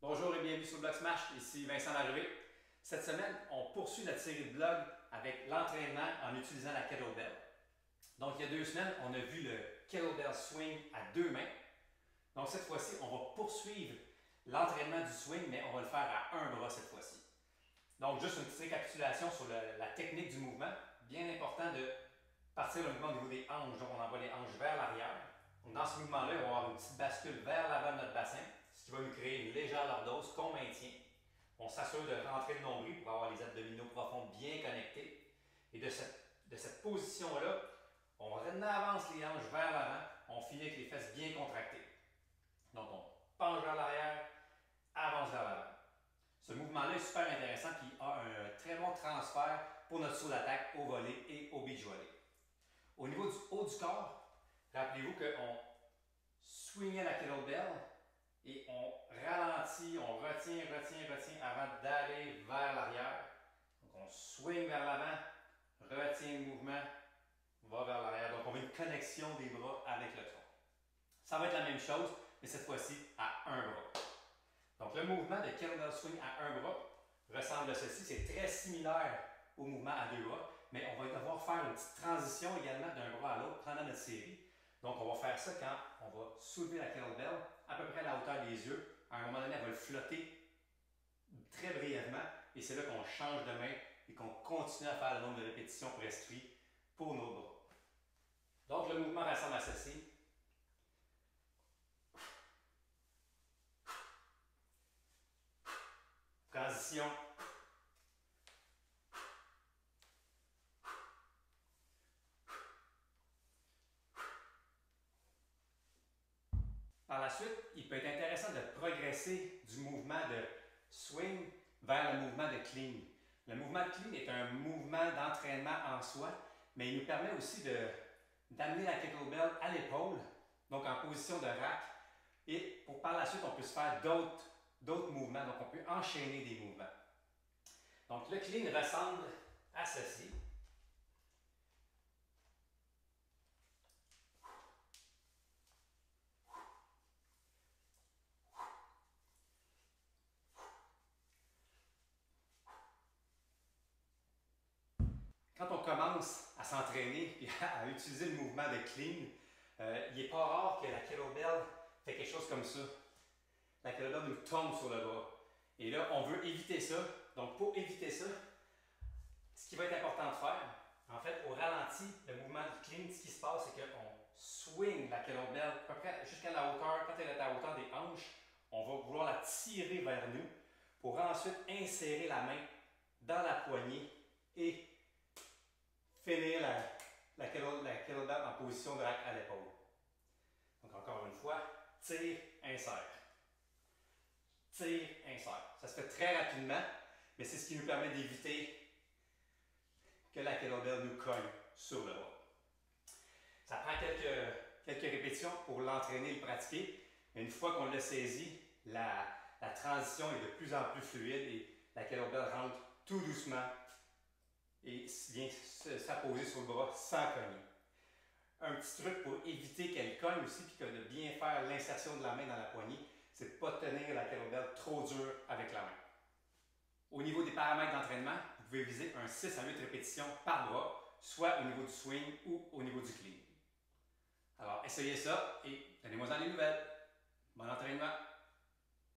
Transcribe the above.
Bonjour et bienvenue sur Blog Smash, ici Vincent Larrivée. Cette semaine, on poursuit notre série de blogs avec l'entraînement en utilisant la kettlebell. Donc, il y a 2 semaines, on a vu le kettlebell swing à 2 mains. Donc, cette fois-ci, on va poursuivre l'entraînement du swing, mais on va le faire à un bras cette fois-ci. Donc, juste une petite récapitulation sur la technique du mouvement. Bien important de partir le mouvement au niveau des hanches. Donc, on envoie les hanches vers l'arrière. Dans ce mouvement-là, on va avoir une petite bascule vers l'avant de notre bassin, ce qui va nous créer une légère lordose qu'on maintient. On s'assure de rentrer le nombril pour avoir les abdominaux profonds bien connectés. Et de cette position-là, on avance les hanches vers l'avant, on finit avec les fesses bien contractées. Donc, on penche vers l'arrière, avance vers l'avant. Ce mouvement-là est super intéressant qui a un très bon transfert pour notre saut d'attaque au volley et au beach volley. Au niveau du haut du corps, rappelez-vous qu'on swingait la kettlebell et on ralentit, on retient avant d'aller vers l'arrière. Donc on swing vers l'avant, retient le mouvement, va vers l'arrière. Donc on veut une connexion des bras avec le tronc. Ça va être la même chose, mais cette fois-ci à un bras. Donc le mouvement de kettlebell swing à un bras ressemble à ceci. C'est très similaire au mouvement à 2 bras, mais on va devoir faire une petite transition également d'un bras à l'autre pendant notre série. Donc, on va faire ça quand on va soulever la kettlebell à peu près à la hauteur des yeux. À un moment donné, elle va le flotter très brièvement et c'est là qu'on change de main et qu'on continue à faire le nombre de répétitions prescrites pour nos bras. Donc, le mouvement ressemble à ceci. Transition. Par la suite, il peut être intéressant de progresser du mouvement de swing vers le mouvement de clean. Le mouvement de clean est un mouvement d'entraînement en soi, mais il nous permet aussi d'amener la kettlebell à l'épaule, donc en position de rack. Et par la suite, on peut se faire d'autres mouvements, donc on peut enchaîner des mouvements. Donc le clean ressemble à ceci. Quand on commence à s'entraîner et à utiliser le mouvement de clean, il n'est pas rare que la kettlebell fait quelque chose comme ça. La kettlebell nous tombe sur le bras. Et là, on veut éviter ça. Donc, pour éviter ça, ce qui va être important de faire, en fait, au ralenti, le mouvement du clean, ce qui se passe, c'est qu'on swing la kettlebell à peu près jusqu'à la hauteur, quand elle est à la hauteur des hanches, on va vouloir la tirer vers nous pour ensuite insérer la main dans la poignée et finir la kettlebell en position de rack à l'épaule. Donc encore une fois, tire, insère. Tire, insère. Ça se fait très rapidement, mais c'est ce qui nous permet d'éviter que la kettlebell nous cogne sur le bras. Ça prend quelques répétitions pour l'entraîner et le pratiquer, mais une fois qu'on l'a saisi, la transition est de plus en plus fluide et la kettlebell rentre tout doucement et vient s'apposer sur le bras sans cogner. Un petit truc pour éviter qu'elle cogne aussi et de bien faire l'insertion de la main dans la poignée, c'est de ne pas tenir la kettlebell trop dure avec la main. Au niveau des paramètres d'entraînement, vous pouvez viser un 6 à 8 répétitions par bras, soit au niveau du swing ou au niveau du clean. Alors, essayez ça et donnez-moi des nouvelles. Bon entraînement!